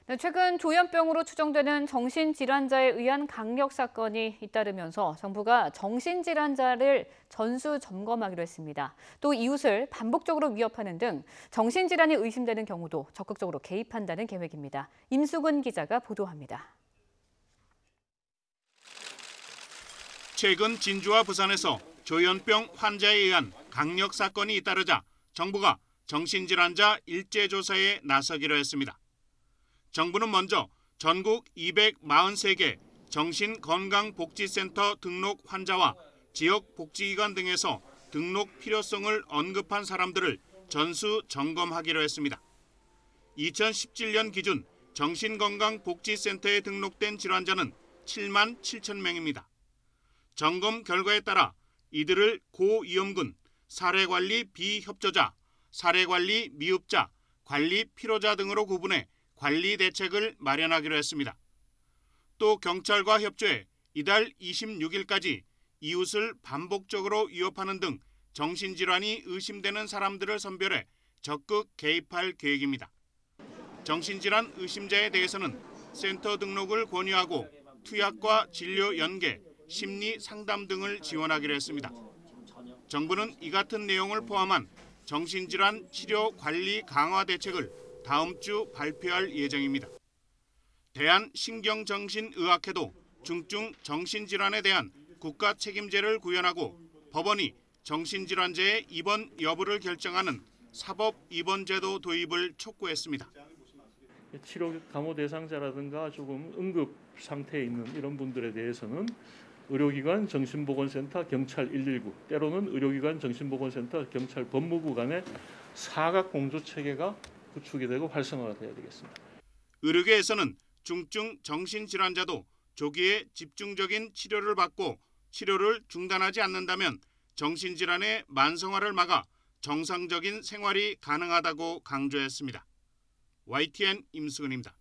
네, 최근 조현병으로 추정되는 정신질환자에 의한 강력 사건이 잇따르면서 정부가 정신질환자를 전수 점검하기로 했습니다. 또 이웃을 반복적으로 위협하는 등 정신질환이 의심되는 경우도 적극적으로 개입한다는 계획입니다. 임수근 기자가 보도합니다. 최근 진주와 부산에서 조현병 환자에 의한 강력 사건이 잇따르자 정부가 정신질환자 일제조사에 나서기로 했습니다. 정부는 먼저 전국 243개 정신건강복지센터 등록 환자와 지역복지기관 등에서 등록 필요성을 언급한 사람들을 전수 점검하기로 했습니다. 2017년 기준 정신건강복지센터에 등록된 질환자는 7만 7천 명입니다. 점검 결과에 따라 이들을 고위험군, 사례관리 비협조자, 사례관리 미흡자, 관리 필요자 등으로 구분해 관리 대책을 마련하기로 했습니다. 또 경찰과 협조해 이달 26일까지 이웃을 반복적으로 위협하는 등 정신질환이 의심되는 사람들을 선별해 적극 개입할 계획입니다. 정신질환 의심자에 대해서는 센터 등록을 권유하고 투약과 진료 연계, 심리 상담 등을 지원하기로 했습니다. 정부는 이 같은 내용을 포함한 정신질환 치료 관리 강화 대책을 다음 주 발표할 예정입니다. 대한신경정신의학회도 중증 정신질환에 대한 국가 책임제를 구현하고 법원이 정신질환자의 입원 여부를 결정하는 사법 입원제도 도입을 촉구했습니다. 치료 감호 대상자라든가 조금 응급 상태에 있는 이런 분들에 대해서는 의료기관 정신보건센터 경찰 119 때로는 의료기관 정신보건센터 경찰 법무부 간의 사각 공조 체계가 구축이 되고 활성화가 돼야 되겠습니다. 의료계에서는 중증 정신질환자도 조기에 집중적인 치료를 받고 치료를 중단하지 않는다면 정신질환의 만성화를 막아 정상적인 생활이 가능하다고 강조했습니다. YTN 임수근입니다.